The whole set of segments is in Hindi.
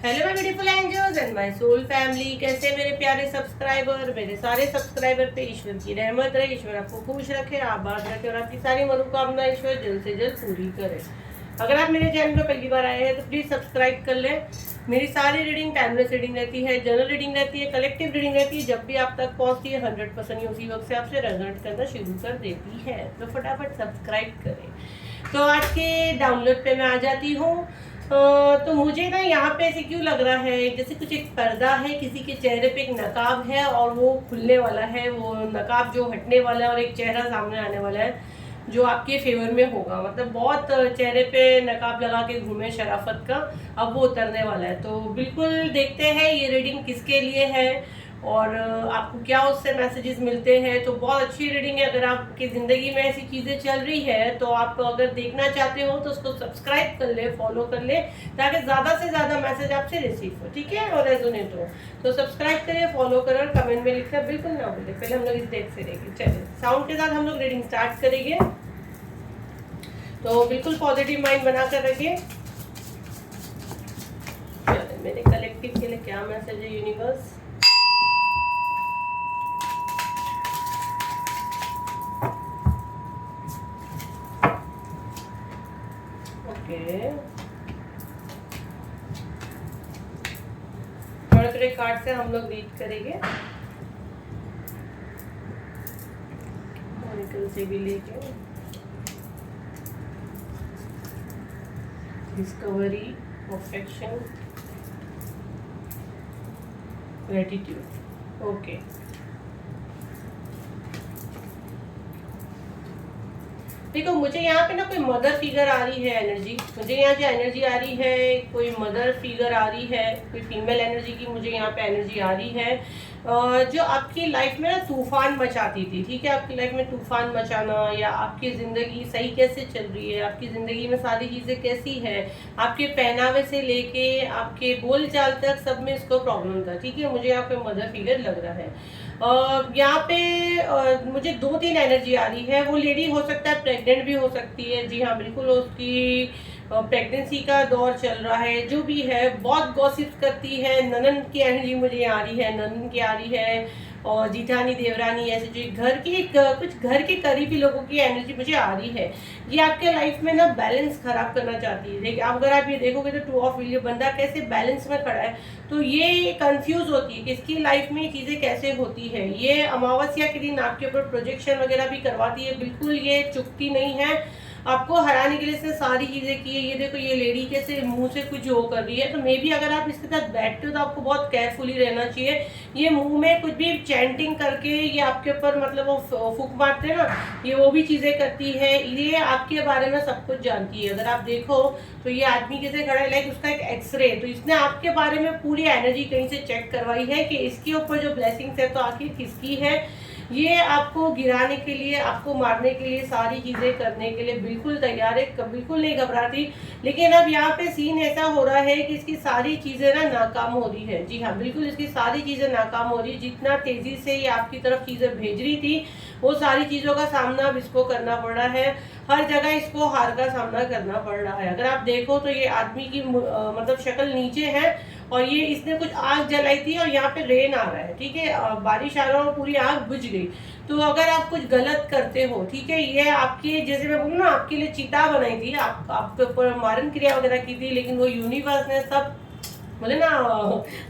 Hello my beautiful angels and my soul family. कैसे मेरे प्यारे सब्सक्राइबर, मेरे सारे सब्सक्राइबर पे ईश्वर की रहमत रहे, ईश्वर आपको खुश रखे, आबाद रखे और आपकी सारी मनोकामना ईश्वर जल्द से जल्द पूरी करे। अगर आप मेरे चैनल पर पहली बार आए हैं तो प्लीज़ सब्सक्राइब कर लें। मेरी सारी रीडिंग टाइमलेस रीडिंग रहती है, जनरल रीडिंग रहती है, कलेक्टिव रीडिंग रहती है। जब भी आप तक पहुंचती है 100% ही उसी वक्त से आपसे रेजोनेट करना शुरू कर देती है, तो फटाफट सब्सक्राइब करें। तो आज के डाउनलोड पे मैं आ जाती हूँ। तो मुझे ना यहाँ पे ऐसे क्यों लग रहा है जैसे कुछ एक पर्दा है, किसी के चेहरे पे एक नकाब है और वो खुलने वाला है, वो नकाब जो हटने वाला है और एक चेहरा सामने आने वाला है जो आपके फेवर में होगा। मतलब बहुत चेहरे पे नकाब लगा के घूमे शराफत का, अब वो उतरने वाला है। तो बिल्कुल देखते हैं ये रीडिंग किसके लिए है और आपको क्या उससे मैसेजेस मिलते हैं। तो बहुत अच्छी रीडिंग है। अगर आपकी ज़िंदगी में ऐसी चीज़ें चल रही है तो आप अगर देखना चाहते हो तो उसको सब्सक्राइब कर ले, फॉलो कर ले, ताकि ज़्यादा से ज़्यादा मैसेज आपसे रिसीव हो, ठीक है, और रेजोनेट हो। तो सब्सक्राइब करें, फॉलो करें और कमेंट में लिखना बिल्कुल ना भूलें। पहले हम लोग इस डेट से रहेंगे, चलिए साउंड के साथ हम लोग रीडिंग स्टार्ट करेंगे। तो बिल्कुल पॉजिटिव माइंड बनाकर रखिए। चलिए मेरे कलेक्टिव के लिए क्या मैसेज है यूनिवर्स। थोड़े कार्ड से हम लोग रीड करेंगे, ऑरेकल से भी लेके। Discovery, perfection, gratitude. ओके, देखो मुझे यहाँ पे ना कोई मदर फिगर आ रही है एनर्जी। मुझे यहाँ जो एनर्जी आ रही है, कोई मदर फिगर आ रही है, कोई फीमेल एनर्जी की मुझे यहाँ पे एनर्जी आ रही है जो आपकी लाइफ में ना तूफान मचाती थी। ठीक है, आपकी लाइफ में तूफान मचाना, या आपकी ज़िंदगी सही कैसे चल रही है, आपकी ज़िंदगी में सारी चीज़ें कैसी है, आपके पहनावे से लेके आपके बोलचाल तक सब में इसको प्रॉब्लम था। ठीक है, मुझे यहाँ पे मदर फिगर लग रहा है। यहाँ पे मुझे 2-3 एनर्जी आ रही है। वो लेडी हो सकता है प्रेग्नेंट भी हो सकती है, जी हाँ बिल्कुल, उसकी प्रेगनेंसी का दौर चल रहा है, जो भी है। बहुत गॉसिप करती है, ननन की एनर्जी मुझे आ रही है, ननन की आ रही है, और जीठानी देवरानी, ऐसे जो घर की कुछ घर के करीबी लोगों की एनर्जी मुझे आ रही है। ये आपके लाइफ में ना बैलेंस खराब करना चाहती है। देखिए अगर आप ये देखोगे तो 2 ऑफ व्हील, बंदा कैसे बैलेंस में खड़ा है, तो ये कंफ्यूज होती है कि इसकी लाइफ में चीज़ें कैसे होती है। ये अमावस्या के दिन आपके ऊपर प्रोजेक्शन वगैरह भी करवाती है, बिल्कुल ये चुकती नहीं है। आपको हराने के लिए इसने सारी चीज़ें की है। ये देखो ये लेडी कैसे मुंह से कुछ वो कर रही है। तो मे बी अगर आप इसके साथ बैठते हो तो आपको बहुत केयरफुली रहना चाहिए। ये मुंह में कुछ भी चैंटिंग करके ये आपके ऊपर मतलब वो फूक मारते हैं ना, ये वो भी चीज़ें करती है। ये आपके बारे में सब कुछ जानती है। अगर आप देखो तो ये आदमी कैसे खड़ा है, लाइक उसका एक एक्सरे, तो इसने आपके बारे में पूरी एनर्जी कहीं से चेक करवाई है कि इसके ऊपर जो ब्लेसिंग्स है तो आखिर किसकी है। ये आपको गिराने के लिए, आपको मारने के लिए, सारी चीज़ें करने के लिए बिल्कुल तैयार है, बिल्कुल नहीं घबराती। लेकिन अब यहाँ पे सीन ऐसा हो रहा है कि इसकी सारी चीज़ें ना नाकाम हो रही है। जी हाँ बिल्कुल, इसकी सारी चीज़ें नाकाम हो रही है। जितना तेज़ी से ये आपकी तरफ चीज़ें भेज रही थी, वो सारी चीज़ों का सामना अब इसको करना पड़ रहा है। हर जगह इसको हार का सामना करना पड़ रहा है। अगर आप देखो तो ये आदमी की मतलब शक्ल नीचे है और ये इसने कुछ आग जलाई थी और यहाँ पे रेन आ रहा है। ठीक है, बारिश आ रहा है और पूरी आग बुझ गई। तो अगर आप कुछ गलत करते हो, ठीक है, ये आपके, जैसे मैं बोलूँ ना, आपके लिए चिता बनाई थी, आपके ऊपर मारण क्रिया वगैरह की थी, लेकिन वो यूनिवर्स ने सब बोले ना,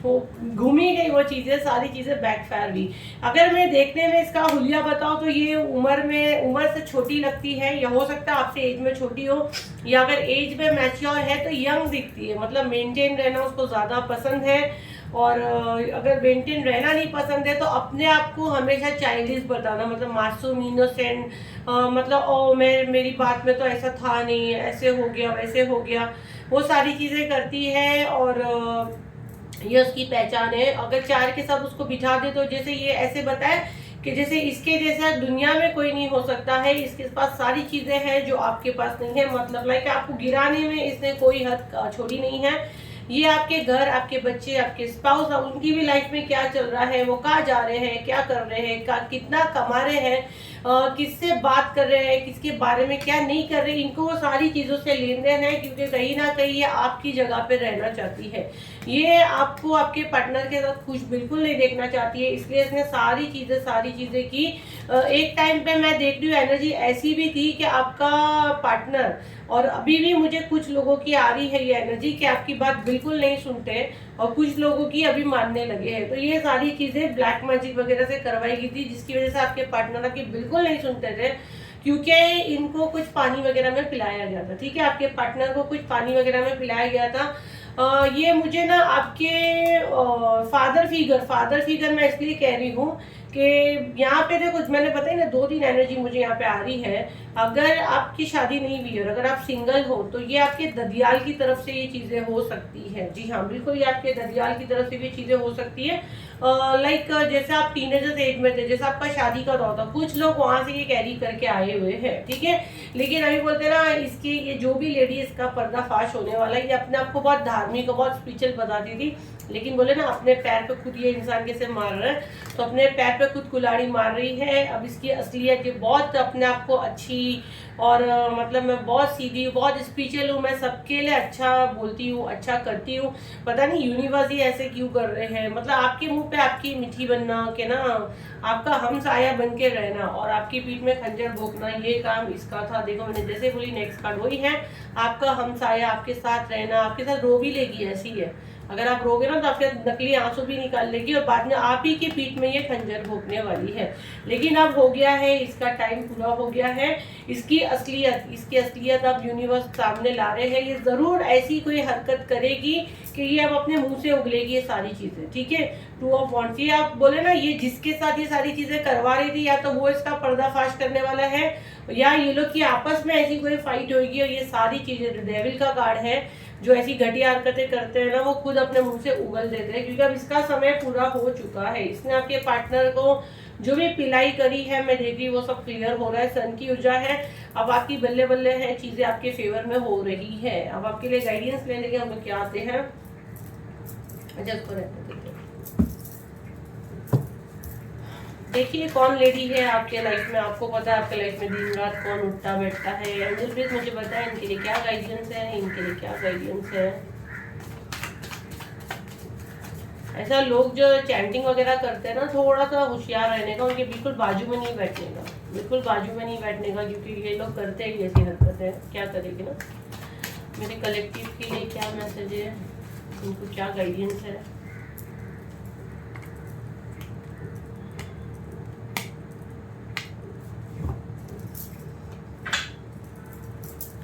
वो घूमी गई वो चीज़ें, सारी चीज़ें बैकफायर हुई। अगर मैं देखने में इसका हुलिया बताऊँ तो ये उम्र से छोटी लगती है, या हो सकता है आपसे एज में छोटी हो, या अगर एज में मैच्योर है तो यंग दिखती है। मतलब मेंटेन रहना उसको ज़्यादा पसंद है। और अगर मेंटेन रहना नहीं पसंद है तो अपने आप को हमेशा चाइल्डिश बताना, मतलब मासूम, इनोसेंट, मतलब ओ मेरी बात में तो ऐसा था नहीं, ऐसे हो गया, वैसे हो गया, वो सारी चीज़ें करती है। और ये उसकी पहचान है। अगर 4 के साथ उसको बिठा दे तो जैसे ये ऐसे बताए कि जैसे इसके जैसा दुनिया में कोई नहीं हो सकता है, इसके पास सारी चीज़ें हैं जो आपके पास नहीं है। मतलब लाइक आपको गिराने में इसने कोई हद छोड़ी नहीं है। ये आपके घर, आपके बच्चे, आपके स्पाउस, उनकी भी लाइफ में क्या चल रहा है, वो कहाँ जा रहे हैं, क्या कर रहे हैं, कितना कमा रहे हैं, किससे बात कर रहे हैं, किसके बारे में क्या नहीं कर रहे, इनको वो सारी चीज़ों से लेन देन है, क्योंकि कहीं ना कहीं ये आपकी जगह पे रहना चाहती है। ये आपको आपके पार्टनर के साथ खुश बिल्कुल नहीं देखना चाहती है, इसलिए इसने सारी चीज़ें की। एक टाइम पे मैं देख रही हूँ एनर्जी ऐसी भी थी कि आपका पार्टनर, और अभी भी मुझे कुछ लोगों की आ रही है ये एनर्जी कि आपकी बात बिल्कुल नहीं सुनते, और कुछ लोगों की अभी मानने लगे हैं। तो ये सारी चीज़ें ब्लैक मैजिक वगैरह से करवाई गई थी, जिसकी वजह से आपके पार्टनर आपकी बिल्कुल नहीं सुनते थे, क्योंकि इनको कुछ पानी वगैरह में पिलाया गया था। ठीक है, आपके पार्टनर को कुछ पानी वगैरह में पिलाया गया था। ये मुझे ना आपके फादर फिगर मैं इसलिए कह रही हूँ कि यहाँ पे देखो, मैंने बताया ना 2-3 एनर्जी मुझे यहाँ पे आ रही है। अगर आपकी शादी नहीं हुई और अगर आप सिंगल हो तो ये आपके ददियाल की तरफ से ये चीज़ें हो सकती है। जी हाँ, बिल्कुल, ये आपके ददियाल की तरफ से भी चीज़ें हो सकती है। लाइक जैसे आप टीनेजर्स एज में थे, जैसे आपका शादी का दौर था, कुछ लोग वहाँ से ये कैरी करके आए हुए हैं। ठीक है, लेकिन अभी बोलते हैं ना, इसकी ये जो भी लेडी इसका पर्दाफाश होने वाला है, ये अपने आप को बहुत धार्मिक और बहुत स्पिरिचुअल बताती थी, लेकिन बोले ना अपने पैर पे खुद ये इंसान कैसे मार रहा है, तो अपने पैर पे खुद कुल्हाड़ी मार रही है। अब इसकी असलियत, ये बहुत अपने आप को अच्छी और मतलब मैं बहुत सीधी हूँ, बहुत स्पिरिचुअल हूँ, मैं सबके लिए अच्छा बोलती हूँ, अच्छा करती हूँ, पता नहीं यूनिवर्स ही ऐसे क्यों कर रहे हैं। मतलब आपके मुंह पे आपकी मीठी बनना के ना, आपका हम साया बन के रहना और आपकी पीठ में खंजर भोंकना, ये काम इसका था। देखो मैंने जैसे बोली, नेक्स्ट कार्ड वही है, आपका हम साया, आपके साथ रहना, आपके साथ रो भी लेगी, ऐसी है। अगर आप रोगे ना तो आपके नकली आंसू भी निकाल लेगी और बाद में आप ही की पीठ में ये खंजर भोंकने वाली है। लेकिन अब हो गया है, इसका टाइम पूरा हो गया है। इसकी असलियत अब यूनिवर्स सामने ला रहे हैं। ये जरूर ऐसी कोई हरकत करेगी कि ये अब अपने मुंह से उगलेगी ये सारी चीजें। ठीक है, 2 ऑफ वांड्स, ये आप बोले ना, ये जिसके साथ ये सारी चीजें करवा रही थी, या तो वो इसका पर्दाफाश करने वाला है, या ये लोग की आपस में ऐसी कोई फाइट होगी। और ये सारी चीजें डेविल का कार्ड है, जो ऐसी घटिया हरकतें करते हैं ना, वो खुद अपने मुंह से उगल देते हैं, क्योंकि अब इसका समय पूरा हो चुका है। इसने आपके पार्टनर को जो भी पिलाई करी है, मैं देख रही, वो सब क्लियर हो रहा है। सन की ऊर्जा है, अब आपकी बल्ले बल्ले है, चीजें आपके फेवर में हो रही है। अब आपके लिए गाइडेंस लेने के हम लोग क्या आते हैं, देखिए कौन लेडी है आपके लाइफ में। आपको पता है आपके लाइफ में दिन रात कौन उठता बैठता है। एंजल प्लीज मुझे बताएं इनके लिए क्या गाइडेंस है, इनके लिए क्या गाइडेंस है। ऐसा लोग जो चैंटिंग वगैरह करते हैं ना, थोड़ा सा होशियार रहने का, उनके बिल्कुल बाजू में नहीं बैठने का, बिल्कुल बाजू में नहीं बैठने का, क्योंकि ये लोग करते हैं ऐसी हरकतें। क्या करेगी ना, मेरे कलेक्टिव के लिए क्या मैसेज है, उनको क्या गाइडेंस है।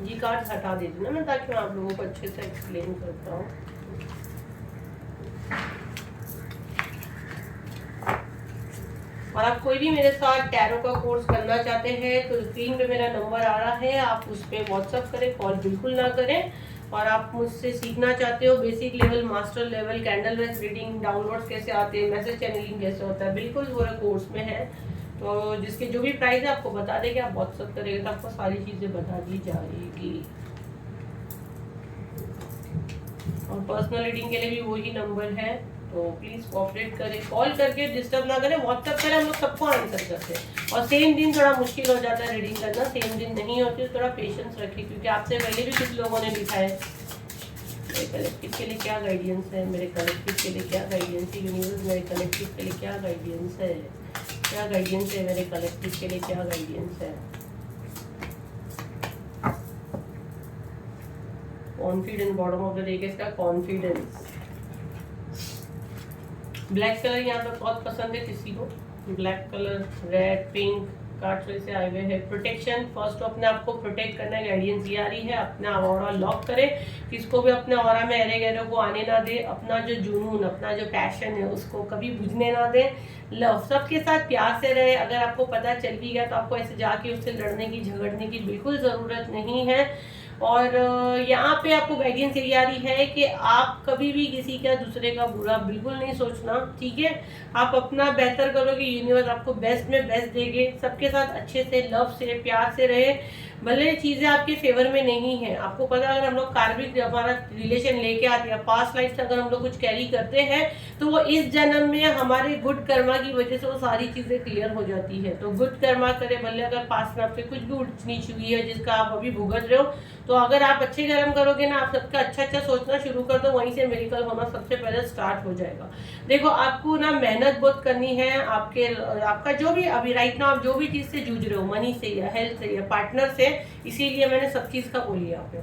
ये कार्ड हटा देती ना मैं, ताकि मैं आप लोगों को अच्छे से एक्सप्लेन करता हूँ। और आप कोई भी मेरे साथ टैरो का कोर्स करना चाहते हैं तो स्क्रीन पे मेरा नंबर आ रहा है, आप उस पर व्हाट्सअप करें, कॉल बिल्कुल ना करें। और आप मुझसे सीखना चाहते हो basic level, master level, candle base reading, downloads कैसे आते हैं, मैसेज चैनलिंग कैसे होता है, बिल्कुल वो कोर्स में है। तो जिसके जो भी प्राइस है आपको बता देंगे, आप व्हाट्सअप करेंगे तो आपको सारी चीज़ें बता दी जाएगी। और पर्सनल रीडिंग के लिए भी वही नंबर है, तो प्लीज़ कोऑपरेट करें, कॉल करके डिस्टर्ब ना करें, व्हाट्सएप पर हम लोग सबको आंसर करते हैं। और सेम दिन थोड़ा मुश्किल हो जाता है रीडिंग करना, सेम दिन नहीं होती, तो थोड़ा पेशेंस रखिए, क्योंकि आपसे पहले भी कुछ लोगों ने लिखा है। मेरे कलेक्टिव के लिए क्या गाइडेंस है, मेरे कलेक्टिव के लिए क्या गाइडेंस है यूनिवर्स, मेरे कलेक्टिव के लिए क्या गाइडेंस है, क्या गाइडेंस है मेरे कलेक्टिव के लिए, क्या गाइडेंस है। Confidence, bottom of the deck इसका कॉन्फिडेंस। ब्लैक कलर यहाँ पे बहुत पसंद है किसी को, black colour, red, pink cards वैसे आए हुए हैं। प्रोटेक्शन, फर्स्ट तो अपने आप को प्रोटेक्ट करना है, गाइडेंस ये आ रही है। अपना ऑरा लॉक करें, किसको भी अपने ऑरा में एरे गहरे को आने ना दे। अपना जो जुनून, अपना जो पैशन है उसको कभी बुझने ना दे। लव, सबके साथ प्यार से रहे। अगर आपको पता चल भी गया तो आपको ऐसे जाके उससे लड़ने की, झगड़ने की बिल्कुल ज़रूरत नहीं है। और यहाँ पे आपको गाइडेंस ये आ रही है कि आप कभी भी किसी का, दूसरे का बुरा बिल्कुल नहीं सोचना। ठीक है, आप अपना बेहतर करोगे, यूनिवर्स आपको बेस्ट में बेस्ट देंगे। सबके साथ अच्छे से, लव से, प्यार से रहे। भले चीजें आपके फेवर में नहीं है, आपको पता है अगर हम लोग कार्मिक हमारा रिलेशन लेके आते हैं, पास्ट लाइफ से अगर हम लोग कुछ कैरी करते हैं तो वो इस जन्म में हमारे गुड कर्मा की वजह से वो सारी चीजें क्लियर हो जाती है। तो गुड कर्मा करे, भले अगर पास्ट में आपसे कुछ भी ऊंच नीच हुई है जिसका आप अभी भुगत रहे हो, तो अगर आप अच्छे कर्म करोगे ना, आप सबका अच्छा अच्छा सोचना शुरू कर दो, वहीं से मेडिकल होना सबसे पहले स्टार्ट हो जाएगा। देखो आपको ना मेहनत बहुत करनी है, आपका जो भी अभी राइट नाउ आप जो भी चीज से जूझ रहे हो, मनी से या हेल्थ से या पार्टनर से, इसीलिए मैंने सब चीज का बोली यहाँ पे,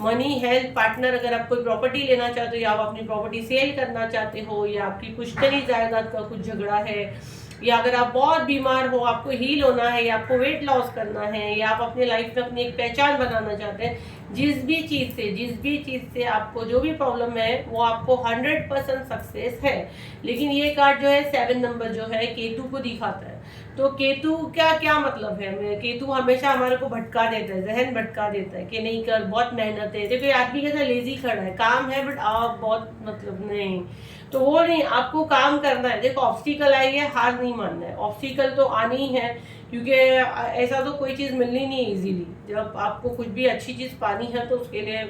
मनी हेल्थ पार्टनर, अगर आप कोई प्रॉपर्टी लेना चाहते हो या आप अपनी प्रॉपर्टी सेल करना चाहते हो या आपकी पुश्तनी जायदाद का कुछ झगड़ा है, या अगर आप बहुत बीमार हो, आपको हील होना है या आपको वेट लॉस करना है या आप अपनी लाइफ में अपनी एक पहचान बनाना चाहते हैं, जिस भी चीज से आपको जो भी प्रॉब्लम है वो आपको 100% सक्सेस है। लेकिन ये कार्ड जो है 7 नंबर जो है केतु को दिखाता है। तो केतु क्या क्या मतलब है, केतु हमेशा हमारे को भटका देता है, जहन भटका देता है कि नहीं कर, बहुत मेहनत है। देखो आदमी कैसा लेजी खड़ा है, काम है बट आप बहुत मतलब नहीं, तो वो नहीं, आपको काम करना है। देखो ऑब्स्टिकल आई है, हार नहीं मानना है, ऑब्स्टिकल तो आनी ही है, क्योंकि ऐसा तो कोई चीज़ मिलनी नहीं इजीली। जब आपको कुछ भी अच्छी चीज़ पानी है तो उसके लिए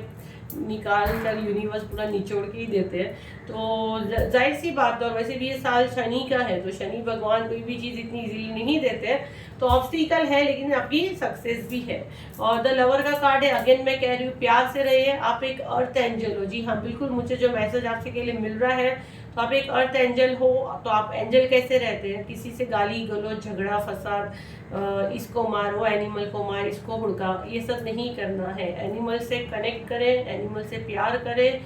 निकाल कर यूनिवर्स पूरा निचोड़ के ही देते हैं। तो जाहिर सी बात है, और वैसे भी ये साल शनि का है, तो शनि भगवान कोई भी चीज़ इतनी इजीली नहीं देते हैं, तो ऑब्स्टिकल है लेकिन आपकी सक्सेस भी है। और द लवर का कार्ड है, अगेन मैं कह रही हूँ प्यार से रहिए, आप एक अर्थ एंजल हो। जी हाँ बिल्कुल, मुझे जो मैसेज आपसे के लिए मिल रहा है, तो आप एक अर्थ एंजल हो। तो आप एंजल कैसे रहते हैं, किसी से गाली गलौज झगड़ा फसाद, इसको मारो, एनिमल को मार, इसको हुड़का, ये सब नहीं करना है। एनिमल से कनेक्ट करें, एनिमल से प्यार करें,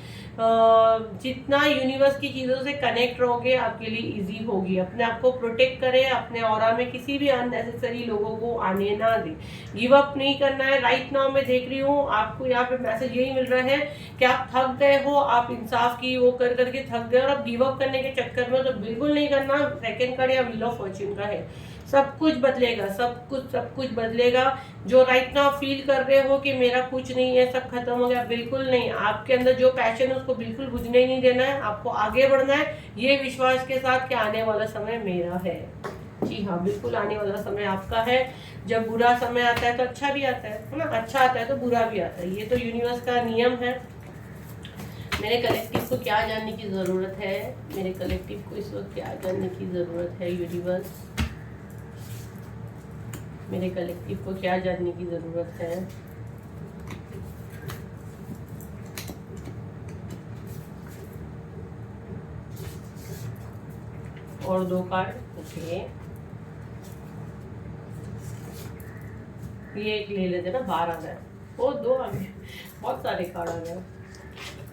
जितना यूनिवर्स की चीज़ों से कनेक्ट रहोगे आपके लिए इजी होगी। अपने आप को प्रोटेक्ट करें, अपने ऑरा में किसी भी अननेसेसरी लोगों को आने ना दें, गिव अप नहीं करना है। राइट नाउ मैं देख रही हूँ आपको यहाँ पे मैसेज यही मिल रहा है कि आप थक गए हो, आप इंसाफ की वो कर करके थक गए और अब गिव अप करने के चक्कर में, तो बिल्कुल नहीं करना। सेकंड कार्ड या व्हील ऑफ फॉर्च्यून का है, सब कुछ बदलेगा, सब कुछ बदलेगा। जो राइट नाउ फील कर रहे हो कि मेरा कुछ नहीं है, सब खत्म हो गया, बिल्कुल नहीं। आपके अंदर जो पैशन है उसको बिल्कुल बुझने नहीं देना है, आपको आगे बढ़ना है, ये विश्वास के साथ कि आने वाला समय मेरा है। जी हाँ बिल्कुल, आने वाला समय आपका है। जब बुरा समय आता है तो अच्छा भी आता है ना, अच्छा आता है तो बुरा भी आता है, ये तो यूनिवर्स का नियम है। मेरे कलेक्टिव को क्या जानने की ज़रूरत है, मेरे कलेक्टिव को इस वक्त क्या जानने की ज़रूरत है यूनिवर्स, मेरे कलेक्टिव को क्या जानने की ज़रूरत है। और 2 कार्ड, ओके ये एक ले लेते ना, 12 आ गए, वो 2 आ गए, बहुत सारे कार्ड आ गए।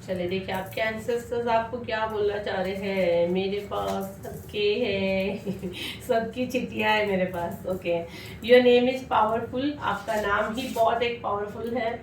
चले देखिए आपके एंसेस्टर्स आपको क्या बोलना चाह रहे हैं। मेरे पास सबके है सबकी चिट्ठियाँ है मेरे पास। Okay, your name is powerful, आपका नाम ही बहुत एक पावरफुल है।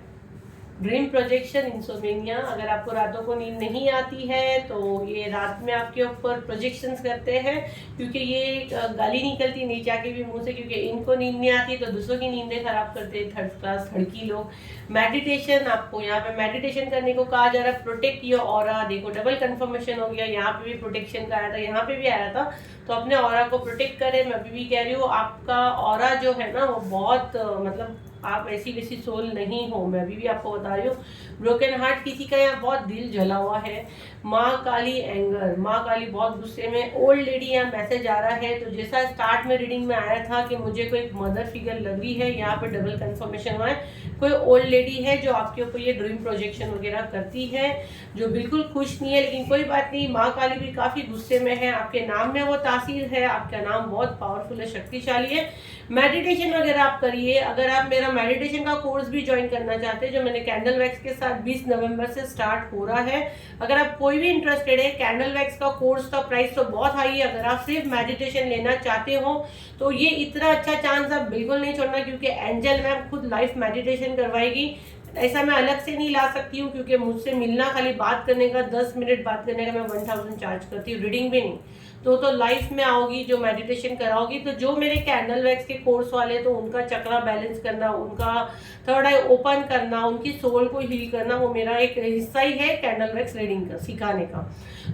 ड्रीम प्रोजेक्शन, इंसोमेनिया, अगर आपको रातों को नींद नहीं आती है तो ये रात में आपके ऊपर प्रोजेक्शंस करते हैं, क्योंकि ये गाली निकलती नीचे आके भी मुंह से, क्योंकि इनको नींद नहीं आती तो दूसरों की नींदें खराब करते हैं, थर्ड क्लास लड़की लोग। मेडिटेशन, आपको यहाँ पे मेडिटेशन करने को कहा जा रहा है। प्रोटेक्ट योर ऑरा, देखो डबल कंफर्मेशन हो गया, यहाँ पे भी प्रोटेक्शन का आया था, यहाँ पे भी आया था, तो अपने ऑरा को प्रोटेक्ट करें। मैं अभी भी कह रही हूँ आपका ऑरा जो है ना वो बहुत मतलब आप ऐसी वैसी सोल नहीं हो, मैं अभी भी आपको बता रही हूँ। ब्रोकन हार्ट, किसी का यहाँ बहुत दिल जला हुआ है। माँ काली एंगर, माँ काली बहुत गुस्से में। ओल्ड लेडी, यहाँ मैसेज आ रहा है, तो जैसा स्टार्ट में रीडिंग में आया था कि मुझे कोई मदर फिगर लग रही है, यहाँ पे डबल कंफर्मेशन हुआ है। कोई ओल्ड लेडी है जो आपके ऊपर ये ड्रीम प्रोजेक्शन वगैरह करती है, जो बिल्कुल खुश नहीं है, लेकिन कोई बात नहीं, माँ काली भी काफ़ी गुस्से में है। आपके नाम में वो तासीर है, आपका नाम बहुत पावरफुल है, शक्तिशाली है। मेडिटेशन वगैरह आप करिए। अगर आप मेरा मेडिटेशन का कोर्स भी ज्वाइन करना चाहते हैं, जो मैंने कैंडल वैक्स के साथ 20 नवंबर से स्टार्ट हो रहा है, अगर आप कोई भी इंटरेस्टेड है, कैंडल वैक्स का कोर्स का प्राइस तो बहुत हाई है। अगर आप सिर्फ मेडिटेशन लेना चाहते हो तो ये इतना अच्छा चांस आप बिल्कुल नहीं छोड़ना, क्योंकि एंजल मैम खुद लाइफ मेडिटेशन करवाएगी। ऐसा मैं अलग से नहीं ला सकती हूँ, क्योंकि मुझसे मिलना खाली बात करने का 10 मिनट बात करने का मैं 1000 चार्ज करती हूँ, रीडिंग भी नहीं। तो लाइफ में आओगी, जो मेडिटेशन कराओगी, तो जो मेरे कैंडल वैक्स के कोर्स वाले, तो उनका चक्रा बैलेंस करना, उनका थर्ड आई ओपन करना, उनकी सोल को हील करना, वो मेरा एक हिस्सा ही है कैंडल वैक्स रीडिंग का, सिखाने का।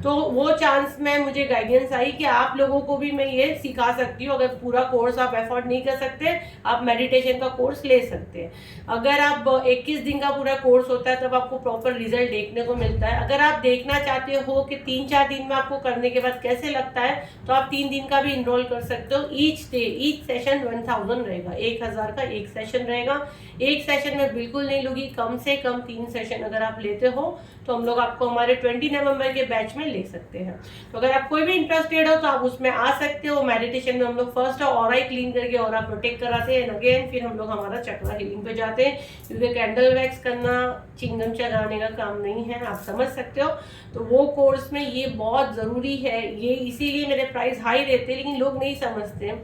तो वो चांस में मुझे गाइडेंस आई कि आप लोगों को भी मैं ये सिखा सकती हूँ। अगर पूरा कोर्स आप अफोर्ड नहीं कर सकते, आप मेडिटेशन का कोर्स ले सकते हैं। अगर आप 21 दिन का पूरा कोर्स होता है, तब आपको प्रॉपर रिजल्ट देखने को मिलता है। अगर आप देखना चाहते हो कि 3-4 दिन में आपको करने के बाद कैसे लगता है, तो आप 3 दिन का भी इनरोल कर सकते हो। ईच डे, ईच सेशन 1000 रहेगा, 1000 का एक सेशन रहेगा। एक सेशन में बिल्कुल नहीं लूंगी, कम से कम 3 सेशन अगर आप लेते हो तो हम लोग आपको हमारे 20 नवंबर के बैच में ले सकते हैं। तो अगर आप कोई भी इंटरेस्टेड हो तो आप उसमें आ सकते हो। मेडिटेशन में हम लोग फर्स्ट ऑरा ही क्लीन करके ऑरा प्रोटेक्ट कराते हैं, अगेन फिर हम लोग हमारा चक्रा हीलिंग पे जाते हैं, क्योंकि कैंडल वैक्स करना चिंगम चलाने का काम नहीं है, आप समझ सकते हो। तो वो कोर्स में ये बहुत ज़रूरी है, ये इसीलिए मेरे प्राइस हाई रहते हैं, लेकिन लोग नहीं समझते।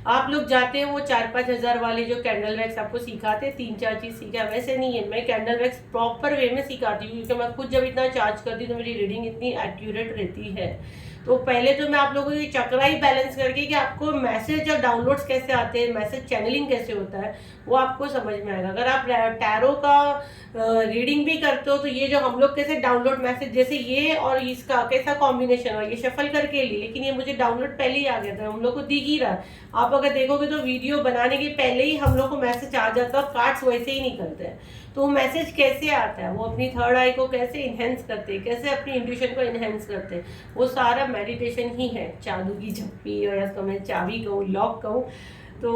आप लोग जाते हैं वो 4-5 हज़ार वाले जो कैंडल वैक्स आपको सिखाते हैं, 3-4 चीज़ सीखा, वैसे नहीं है। मैं कैंडल वैक्स प्रॉपर वे में सिखाती हूँ, क्योंकि मैं खुद जब इतना चार्ज करती हूँ तो मेरी रीडिंग इतनी एक्यूरेट रहती है। तो पहले तो मैं आप लोगों की चक्रा ही बैलेंस करके कि आपको मैसेज और डाउनलोड्स कैसे आते हैं, मैसेज चैनलिंग कैसे होता है, वो आपको समझ में आएगा। अगर आप टैरो का रीडिंग भी करते हो, तो ये जो हम लोग कैसे डाउनलोड मैसेज, जैसे ये और इसका कैसा कॉम्बिनेशन है, ये शफल करके ली, लेकिन ये मुझे डाउनलोड पहले ही आ गया था, हम लोग को दिख ही रहा। आप अगर देखोगे तो वीडियो बनाने के पहले ही हम लोग को मैसेज आ जाता है, और कार्ड्स वैसे ही निकलते हैं। तो वो मैसेज कैसे आता है, वो अपनी थर्ड आई को कैसे इन्हेंस करते हैं, कैसे अपनी इंट्यूशन को इन्हेंस करते हैं, वो सारा मेडिटेशन ही है। जादू की झप्पी, और या तो मैं चाबी कहूँ, लॉक कहूँ, तो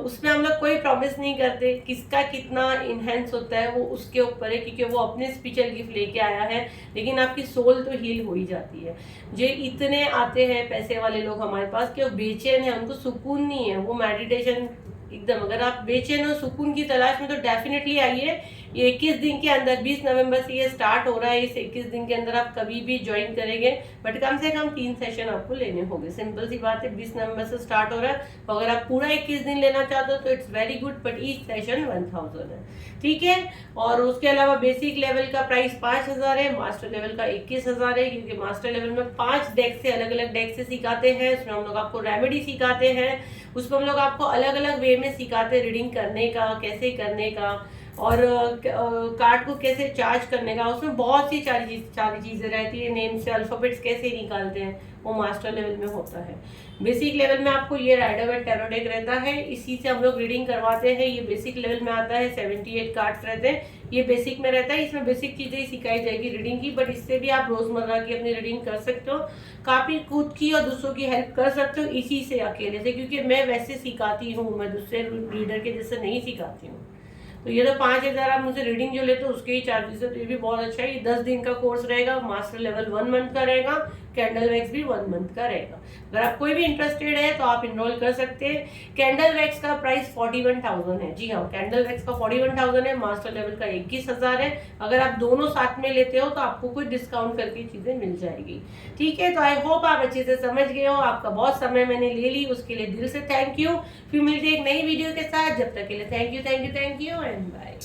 उसमें हम लोग कोई प्रॉमिस नहीं करते किसका कितना इन्हेंस होता है, वो उसके ऊपर है, क्योंकि वो अपने स्पिरिचुअल गिफ्ट लेके आया है। लेकिन आपकी सोल तो हील हो ही जाती है। जो इतने आते हैं पैसे वाले लोग हमारे पास कि वो बेचैन है, उनको सुकून नहीं है, वो मेडिटेशन एकदम, अगर आप बेचैन हो सुकून की तलाश में, तो डेफिनेटली आइए। ये 21 दिन के अंदर, 20 नवंबर से ये स्टार्ट हो रहा है। इस 21 दिन के अंदर आप कभी भी ज्वाइन करेंगे, बट कम से कम 3 सेशन आपको लेने होंगे। सिंपल सी बात है, 20 नवंबर से स्टार्ट हो रहा है। तो अगर आप पूरा 21 दिन लेना चाहते हो तो it's very good, but each session 1000 है, ठीक है। और उसके अलावा बेसिक लेवल का प्राइस 5000 है, मास्टर लेवल का 21000 है, क्योंकि मास्टर लेवल में 5 डेक से, अलग अलग डेक से सिखाते हैं। उसमें हम लोग आपको रेमेडी सिखाते हैं, उसमें हम लोग आपको अलग अलग वे में सिखाते हैं, रीडिंग करने का, कैसे करने का, और कार्ड को कैसे चार्ज करने का। उसमें बहुत सी सारी चीज़ें रहती है, नेम से अल्फ़ाबेट्स कैसे निकालते हैं, वो मास्टर लेवल में होता है। बेसिक लेवल में आपको ये राइडर वेट टैरो डेक रहता है, इसी से हम लोग रीडिंग करवाते हैं। ये बेसिक लेवल में आता है, 78 कार्ड्स रहते हैं, ये बेसिक में रहता है। इसमें बेसिक चीज़ें ही सिखाई जाएगी रीडिंग की, बट इससे भी आप रोज़मर्रा की अपनी रीडिंग कर सकते हो, काफ़ी खुद की और दूसरों की हेल्प कर सकते हो इसी से, अकेले से, क्योंकि मैं वैसे सिखाती हूँ, मैं दूसरे रीडर के जैसे नहीं सिखाती हूँ। तो ये तो 5000 आप मुझे रीडिंग जो लेते हो उसके ही चार्जेस है, तो ये भी बहुत अच्छा है। ये 10 दिन का कोर्स रहेगा, मास्टर लेवल 1 मंथ का रहेगा, कैंडल वैक्स भी 1 मंथ का रहेगा। अगर आप कोई भी इंटरेस्टेड है तो आप इनरोल कर सकते हैं। कैंडल वैक्स का प्राइस 41000 है, जी हाँ, कैंडल वैक्स का 41000 है, मास्टर लेवल का 21000 है। अगर आप दोनों साथ में लेते हो तो आपको कुछ डिस्काउंट करके चीज़ें मिल जाएगी, ठीक है। तो आई होप आप अच्छे से समझ गए हो। आपका बहुत समय मैंने ले ली, उसके लिए दिल से थैंक यू। फिर मिलते हैं एक नई वीडियो के साथ, जब तक के लिए थैंक यू एंड बाय।